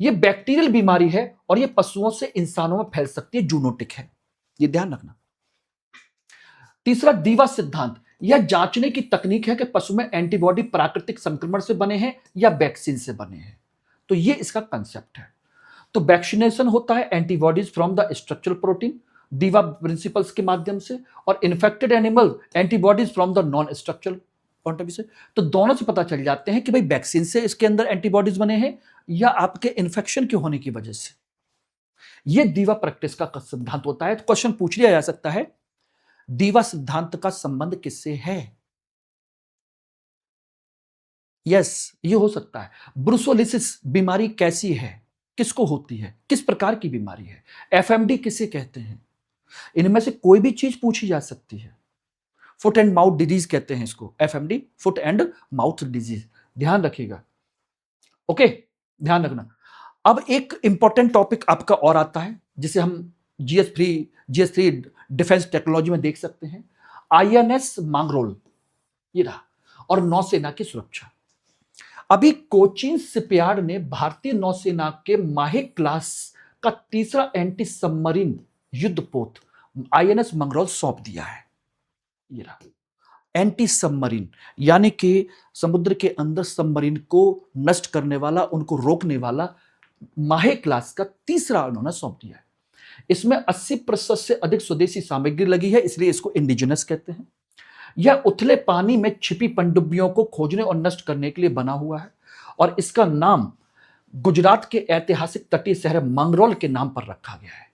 ये बैक्टीरियल बीमारी है और ये पशुओं से इंसानों में फैल सकती है, जूनोटिक है, ये ध्यान रखना। तीसरा, दीवा सिद्धांत, यह जांचने की तकनीक है कि पशु में एंटीबॉडी प्राकृतिक संक्रमण से बने हैं या वैक्सीन से बने हैं, तो ये इसका कंसेप्ट है। तो वैक्सीनेशन होता है antibodies from the structural protein, दीवा प्रिंसिपल्स के माध्यम से, और infected animal antibodies from the non structural point of view से। तो दोनों से पता चल जाते हैं कि भाई वैक्सीन से इसके अंदर एंटीबॉडीज बने हैं या आपके इन्फेक्शन के होने की वजह से। यह दीवा प्रैक्टिस का सिद्धांत होता है। तो क्वेश्चन पूछ लिया जा सकता है, दीवा सिद्धांत का संबंध किससे है? यस, ये हो सकता है। ब्रूसोलिसिस बीमारी कैसी है, किसको होती है, किस प्रकार की बीमारी है? एफएमडी किसे कहते हैं? इनमें से कोई भी चीज पूछी जा सकती है। फुट एंड माउथ डिजीज कहते हैं इसको, FMD, foot and mouth disease, ध्यान रखिएगा, ओके, ध्यान रखना। अब एक इंपॉर्टेंट टॉपिक आपका और आता है जिसे हम जीएस3 डिफेंस टेक्नोलॉजी में देख सकते हैं, आईएनएस मांगरोल, ये रहा, और नौसेना की सुरक्षा। अभी कोचीन शिपयार्ड ने भारतीय नौसेना के माहे क्लास का तीसरा एंटी सबमरीन युद्धपोत आईएनएस मंगरोल सौंप दिया है। ये रहा, एंटी सबमरीन, यानी कि समुद्र के अंदर सबमरीन को नष्ट करने वाला, उनको रोकने वाला माहे क्लास का तीसरा उन्होंने सौंप दिया है। इसमें 80% से अधिक स्वदेशी सामग्री लगी है, इसलिए इसको इंडिजिनस कहते हैं। यह उथले पानी में छिपी पनडुब्बियों को खोजने और नष्ट करने के लिए बना हुआ है, और इसका नाम गुजरात के ऐतिहासिक तटीय शहर मंगरोल के नाम पर रखा गया है।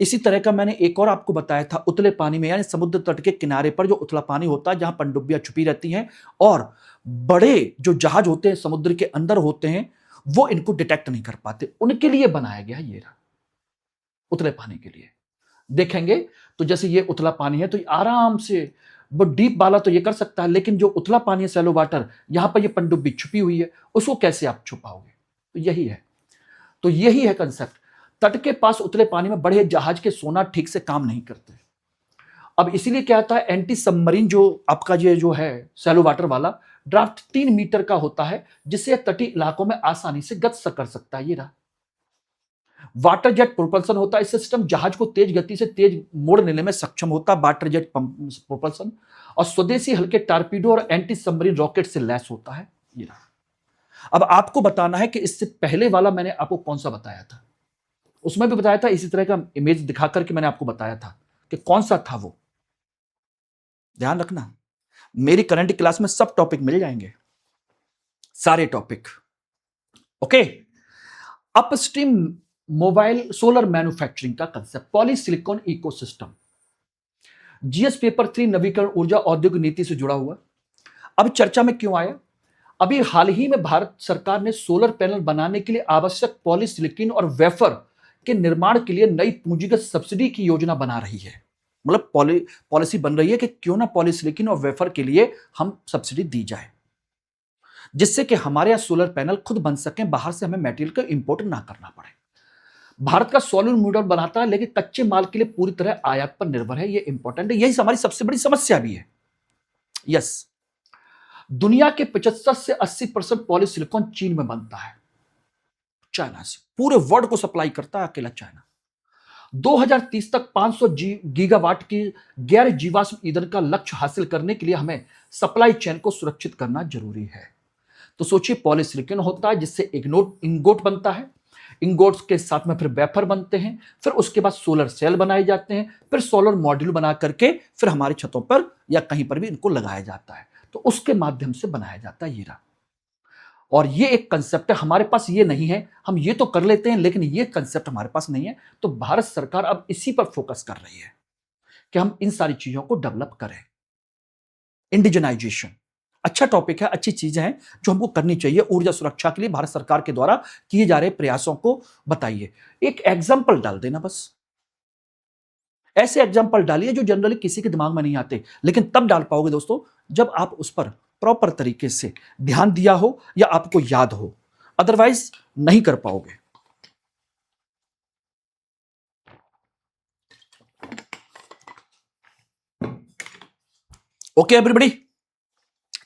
इसी तरह का मैंने एक और आपको बताया था, उतले पानी में यानी समुद्र तट के किनारे पर जो उतला पानी होता है, जहां पनडुब्बियां छुपी रहती हैं और बड़े जो जहाज होते हैं समुद्र के अंदर होते हैं, वो इनको डिटेक्ट नहीं कर पाते, उनके लिए बनाया गया ये रहा, उतले पानी के लिए। देखेंगे तो जैसे ये उतला पानी है तो आराम से, वो डीप वाला तो ये कर सकता है, लेकिन जो उतला पानी है, सैलो वाटर, यहां पर ये पनडुब्बी छुपी हुई है, उसको कैसे आप छुपाओगे? तो यही है कंसेप्ट। तट के पास उतले पानी में बड़े जहाज के सोना ठीक से काम नहीं करते। अब इसीलिए क्या होता है, एंटी सबमरीन जो आपका ये जो है सैलो वाटर वाला ड्राफ्ट 3 मीटर का होता है, जिससे तटीय इलाकों में आसानी से गश्त कर सकता है। ये रहा, वाटर जेट प्रोपल्सन होता है सिस्टम, जहाज को तेज गति से तेज मोड़ लेने में सक्षम होता है वाटर जेट प्रोपल्सन। और स्वदेशी हल्के टारपीडो और एंटी सबमरीन रॉकेट से लैस होता है ये रहा। अब आपको बताना है कि इससे पहले वाला मैंने आपको कौन सा बताया था, उसमें भी बताया था इसी तरह का इमेज दिखाकर के मैंने आपको बताया था कि कौन सा था वो। ध्यान रखना, मेरी करंट क्लास में सब टॉपिक मिल जाएंगे, सारे topic. Okay, upstream mobile solar manufacturing का concept, polysilicon ecosystem, GS paper 3 नवीकरण ऊर्जा औद्योगिक नीति से जुड़ा हुआ। अब चर्चा में क्यों आया? अभी हाल ही में भारत सरकार ने सोलर पैनल बनाने के लिए आवश्यक पॉलीसिलिकॉन और वेफर के निर्माण के लिए नई पूंजीगत सब्सिडी की योजना बना रही है। मतलब पॉलिसी बन रही है कि क्यों ना पॉलीसिलिकॉन और वेफर के लिए हम सब्सिडी दी जाए, जिससे कि हमारे यहां सोलर पैनल खुद बन सके, बाहर से हमें मटेरियल का इंपोर्ट ना करना पड़े। भारत का सोलर मॉडल बनाता है लेकिन कच्चे माल के लिए पूरी तरह आयात पर निर्भर है। ये इंपॉर्टेंट है, यही हमारी सबसे बड़ी समस्या भी है। यस, दुनिया के 75 से 80% पॉलीसिलिकॉन चीन में बनता है, चाइना से। पूरे वर्ल्ड को सप्लाई करता है अकेला चाइना। 2030 तक 500 गीगावाट की गैर जीवाश्म ईंधन का लक्ष्य हासिल करने के लिए हमें सप्लाई चेन को सुरक्षित करना जरूरी है। तो सोचिए, पॉलीसिलिकॉन होता है जिससे इंगोट बनता है, इंगोट्स के साथ में फिर वेफर बनते हैं, फिर उसके बाद सोलर सेल बनाए जाते हैं, फिर सोलर मॉड्यूल बना करके फिर हमारी छतों पर या कहीं पर भी इनको लगाया जाता है। तो उसके माध्यम से बनाया जाता है ये रहा। और ये एक कंसेप्ट है, हमारे पास ये नहीं है। हम ये तो कर लेते हैं लेकिन ये कंसेप्ट हमारे पास नहीं है। तो भारत सरकार अब इसी पर फोकस कर रही है कि हम इन सारी चीजों को डेवलप करें। इंडिजनाइजेशन अच्छा टॉपिक है, अच्छी चीजें हैं जो हमको करनी चाहिए ऊर्जा सुरक्षा के लिए। भारत सरकार के द्वारा किए जा रहे प्रयासों को बताइए, एक एग्जाम्पल डाल देना बस। ऐसे एग्जाम्पल डालिए जो जनरली किसी के दिमाग में नहीं आते, लेकिन तब डाल पाओगे दोस्तों जब आप उस पर प्रॉपर तरीके से ध्यान दिया हो या आपको याद हो, अदरवाइज नहीं कर पाओगे। ओके एवरीबॉडी,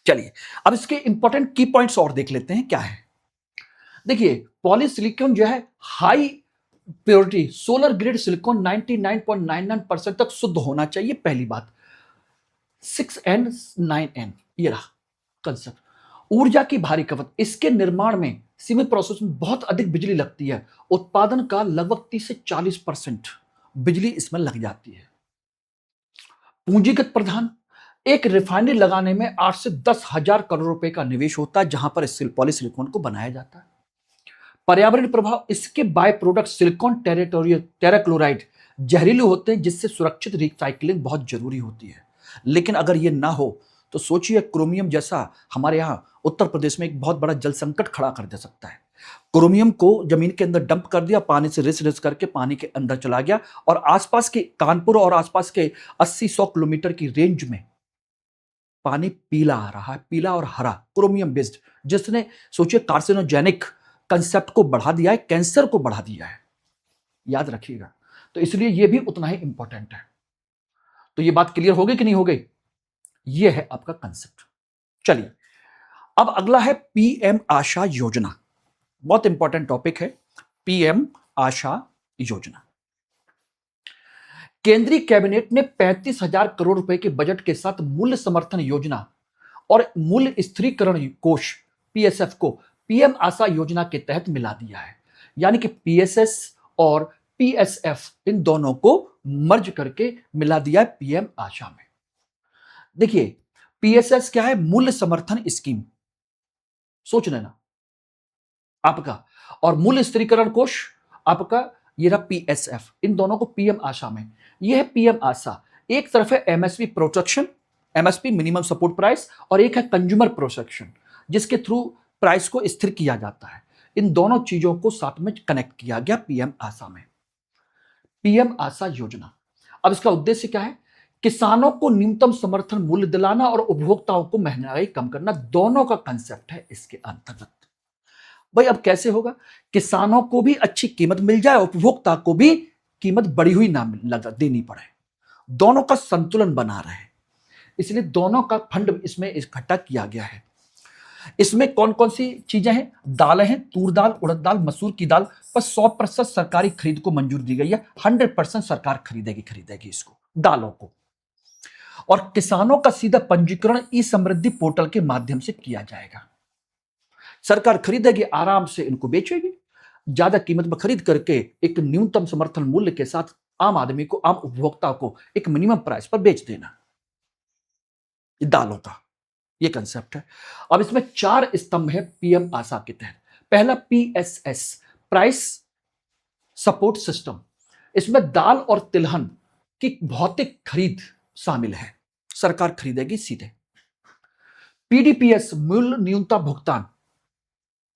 चलिए अब इसके इंपॉर्टेंट की पॉइंट्स और देख लेते हैं क्या है। देखिए, पॉलीसिलिकॉन जो है high purity solar grade silicone 99.99% तक शुद्ध होना चाहिए, पहली बात। 6N 9N ये रहा कंसेप्ट। ऊर्जा की भारी खपत, इसके निर्माण में सीमित प्रोसेस में बहुत अधिक बिजली लगती है। उत्पादन का लगभग 30 से 40% बिजली इसमें लग जाती है। पूंजीगत प्रधान, एक रिफाइनरी लगाने में 8 से 10 हजार करोड़ रुपए का निवेश होता है जहां पर इस पॉलीसिलिकॉन को बनाया जाता है। पर्यावरण प्रभाव, इसके बाय प्रोडक्ट सिलिकॉन टेराक्लोराइड जहरीले होते हैं जिससे सुरक्षित रिसाइकलिंग बहुत जरूरी होती है। लेकिन अगर ये ना हो तो सोचिए, क्रोमियम जैसा हमारे यहाँ उत्तर प्रदेश में एक बहुत बड़ा जल संकट खड़ा कर दे सकता है। क्रोमियम को जमीन के अंदर डंप कर दिया, पानी से रिस करके पानी के अंदर चला गया और आसपास के कानपुर और आसपास के 80-100 किलोमीटर की रेंज में पानी पीला आ रहा है, पीला और हरा, क्रोमियम बेस्ड, जिसने सोचिए कार्सिनोजेनिक कंसेप्ट को बढ़ा दिया है, कैंसर को बढ़ा दिया है। याद रखिएगा, तो इसलिए यह भी उतना ही इंपॉर्टेंट है। तो यह बात क्लियर हो गई कि नहीं हो गई? यह है आपका कंसेप्ट। चलिए अब अगला है पीएम आशा योजना, बहुत इंपॉर्टेंट टॉपिक है पीएम आशा योजना। केंद्रीय कैबिनेट ने 35,000 करोड़ रुपए के बजट के साथ मूल्य समर्थन योजना और मूल्य स्थिरीकरण कोष पीएसएफ को पीएम आशा योजना के तहत मिला दिया है। यानी कि पीएसएस और पीएसएफ इन दोनों को मर्ज करके मिला दिया है पीएम आशा में। देखिए, पीएसएस क्या है? मूल्य समर्थन स्कीम, सोच लेना आपका, और मूल्य स्थिरीकरण कोष आपका ये रहा पीएसएफ। इन दोनों को पीएम आशा में, यह है पीएम आशा। एक तरफ है MSP protection, MSP minimum support price, और एक है कंज्यूमर प्रोटेक्शन जिसके थ्रू प्राइस को स्थिर किया जाता है। इन दोनों चीजों को साथ में कनेक्ट किया गया पीएम आशा में, पीएम आशा योजना। अब इसका उद्देश्य क्या है? किसानों को न्यूनतम समर्थन मूल्य दिलाना और उपभोक्ताओं को महंगाई कम करना, दोनों का कंसेप्ट है इसके अंतर्गत। भाई अब कैसे होगा? किसानों को भी अच्छी कीमत मिल जाए, उपभोक्ता को भी कीमत बढ़ी हुई ना देनी पड़े, दोनों का संतुलन बना रहे, इसलिए दोनों का फंड इसमें इकट्ठा किया गया है। इसमें कौन कौन सी चीजें हैं? दालें हैं, तूर दाल, उड़द दाल, मसूर की दाल पर 100% सरकारी खरीद को मंजूरी दी गई है। 100% सरकार खरीदेगी इसको, दालों को। और किसानों का सीधा पंजीकरण ई समृद्धि पोर्टल के माध्यम से किया जाएगा। सरकार खरीदेगी, आराम से इनको बेचेगी, ज्यादा कीमत में खरीद करके एक न्यूनतम समर्थन मूल्य के साथ आम आदमी को, आम उपभोक्ता को एक मिनिमम प्राइस पर बेच देना, दालों का ये कंसेप्ट है। अब इसमें 4 स्तंभ है पीएम आशा के तहत। पहला पीएसएस, प्राइस सपोर्ट सिस्टम। इसमें दाल और तिलहन की भौतिक खरीद शामिल है, सरकार खरीदेगी सीधे। पीडीपीएस, मूल्य न्यूनता भुगतान,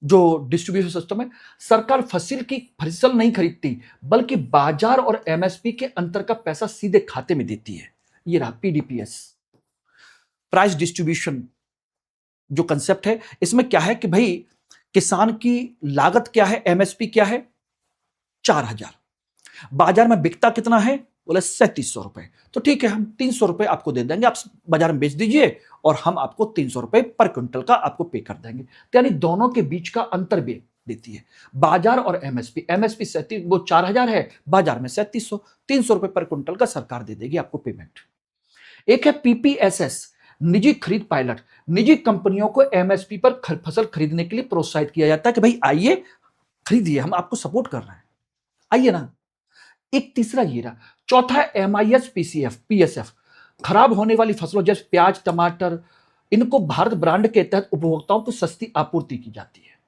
जो डिस्ट्रीब्यूशन सिस्टम है, सरकार फसल नहीं खरीदती, बल्कि बाजार और एमएसपी के अंतर का पैसा सीधे खाते में देती है। ये रहा पीडीपीएस, प्राइस डिस्ट्रीब्यूशन जो कंसेप्ट है। इसमें क्या है कि भाई किसान की लागत क्या है, एमएसपी क्या है? 4,000। बाजार में बिकता कितना है? बोले 3700 रुपए। तो ठीक है, हम 300 रुपए आपको दे देंगे, आप बाजार में बेच दीजिए और हम आपको 300 रुपए पर क्विंटल का आपको पे कर देंगे। तो यानी दोनों के बीच का अंतर भी देती है, बाजार और एमएसपी। एमएसपी 37, वो 4,000 है, बाजार में 3700, 300 रुपए पर क्विंटल का सरकार दे देगी आपको पेमेंट। एक है पीपीएसएस, निजी खरीद पायलट। निजी कंपनियों को एमएसपी पर फसल खरीदने के लिए प्रोत्साहित किया जाता है कि भाई आइए खरीदिए, हम आपको सपोर्ट कर रहे हैं, आइए ना। एक तीसरा ये रहा। चौथा है एमआईएस पीएसएफ, खराब होने वाली फसलों जैसे प्याज, टमाटर, इनको भारत ब्रांड के तहत उपभोक्ताओं को सस्ती आपूर्ति की जाती है।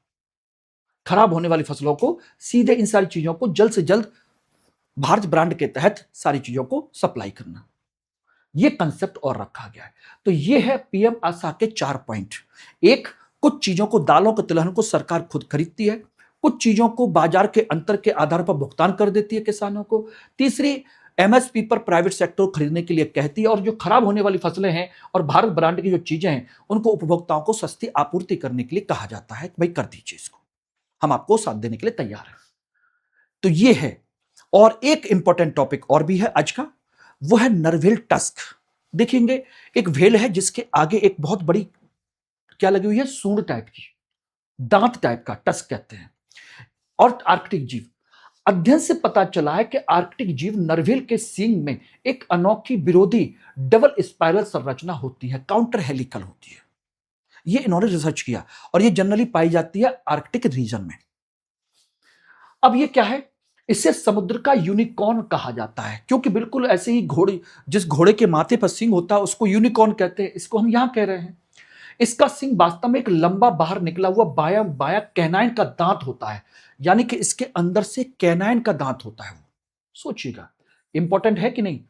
खराब होने वाली फसलों को सीधे इन सारी चीजों को जल्द से जल्द भारत ब्रांड के तहत सारी चीजों को सप्लाई करना, ये कंसेप्ट और रखा गया है। तो ये है पीएम आशा के 4 पॉइंट। एक, कुछ चीजों को, दालों को, तिलहन को सरकार खुद खरीदती है। कुछ चीजों को बाजार के अंतर के आधार पर भुगतान कर देती है किसानों को। तीसरी, एमएसपी पर प्राइवेट सेक्टर खरीदने के लिए कहती है। और जो खराब होने वाली फसलें हैं और भारत ब्रांड की जो चीजें हैं, उनको उपभोक्ताओं को सस्ती आपूर्ति करने के लिए कहा जाता है, भाई कर दीजिए इसको, हम आपको साथ देने के लिए तैयार हैं। तो ये है। और एक इंपॉर्टेंट टॉपिक और भी है आज का, वो है नरवेल टस्क। देखेंगे एक व्हेल है जिसके आगे एक बहुत बड़ी क्या लगी हुई है, सूंड टाइप की, दांत टाइप का, टस्क कहते हैं। और आर्कटिक जीव, अध्ययन से पता चला है कि आर्कटिक जीव नरवेल के सींग में एक अनोखी विरोधी डबल स्पाइरल संरचना होती है, काउंटर हेलिकल होती है। ये इन्होंने रिसर्च किया और ये जनरली पाई जाती है आर्कटिक रीजन में। अब ये क्या है? इसे समुद्र का यूनिकॉर्न कहा जाता है, क्योंकि बिल्कुल ऐसे ही घोड़े, जिस घोड़े के माथे पर सिंग होता है उसको यूनिकॉर्न कहते हैं, इसको हम यहां कह रहे हैं। इसका सिंग वास्तव में एक लंबा बाहर निकला हुआ बाया बाया कैनाइन का दांत होता है, यानी कि इसके अंदर से कैनाइन का दांत होता है। वो सोचिएगा, इंपॉर्टेंट है कि नहीं।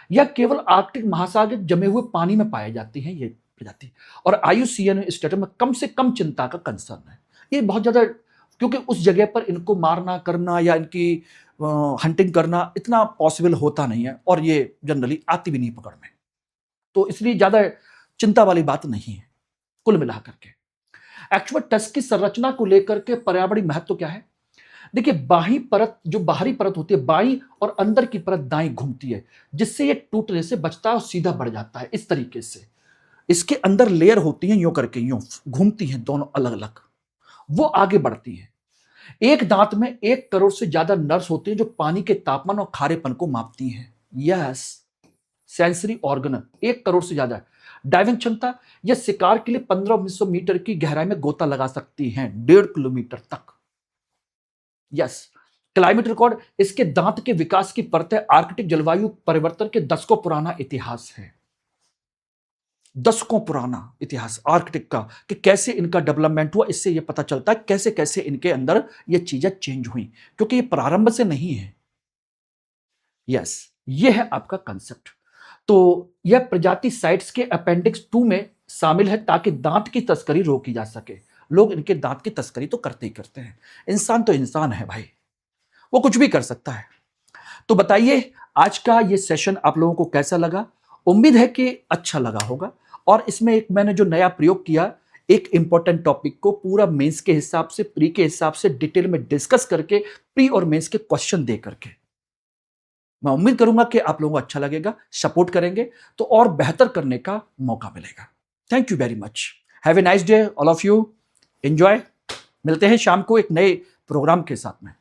यह केवल आर्कटिक महासागर जमे हुए पानी में पाए जाती है ये प्रजाति, और IUCN स्टेटस में कम से कम चिंता का कंसर्न है। ये बहुत ज्यादा, क्योंकि उस जगह पर इनको मारना करना या इनकी हंटिंग करना इतना पॉसिबल होता नहीं है, और ये जनरली आती भी नहीं पकड़ में, तो इसलिए ज्यादा चिंता वाली बात नहीं है कुल मिलाकर के। एक्चुअल टस्क की संरचना को लेकर के पर्यावरणीय महत्व क्या है? देखिए, बाही परत, जो बाहरी परत होती है बाई, और अंदर की परत दाई घूमती है, जिससे ये टूटने से बचता है और सीधा बढ़ जाता है। इस तरीके से इसके अंदर लेयर होती हैं, यूं करके यूं घूमती हैं दोनों अलग अलग, वो आगे बढ़ती हैं। एक दांत में 1 करोड़ से ज्यादा नर्व्स होती हैं जो पानी के तापमान और खारेपन को मापती हैं। यस, सेंसरी ऑर्गन 1 करोड़ से ज्यादा। डाइविंग क्षमता, यह शिकार के लिए 1500 मीटर की गहराई में गोता लगा सकती हैं, 1.5 किलोमीटर तक। यस, क्लाइमेट रिकॉर्ड, इसके दांत के विकास की परतें आर्कटिक जलवायु परिवर्तन के दशकों पुराना इतिहास है। दशकों पुराना इतिहास आर्कटिक का, कि कैसे इनका डेवलपमेंट हुआ, इससे यह पता चलता है कैसे कैसे इनके अंदर ये चीजें चेंज हुई, क्योंकि ये प्रारंभ से नहीं है। यस, ये है आपका कंसेप्ट। तो यह प्रजाति साइट्स के अपेंडिक्स 2 में शामिल है, ताकि दांत की तस्करी रोकी जा सके। लोग इनके दांत की तस्करी तो करते ही करते हैं, इंसान तो इंसान है भाई, वो कुछ भी कर सकता है। तो बताइए आज का ये सेशन आप लोगों को कैसा लगा? उम्मीद है कि अच्छा लगा होगा। और इसमें एक मैंने जो नया प्रयोग किया, एक इंपॉर्टेंट टॉपिक को पूरा मेंस के हिसाब से, प्री के हिसाब से डिटेल में डिस्कस करके, प्री और मेंस के क्वेश्चन दे करके, मैं उम्मीद करूंगा कि आप लोगों को अच्छा लगेगा, सपोर्ट करेंगे तो और बेहतर करने का मौका मिलेगा। Thank you very much. Have a nice day all of you, enjoy. मिलते हैं शाम को एक नए प्रोग्राम के साथ में।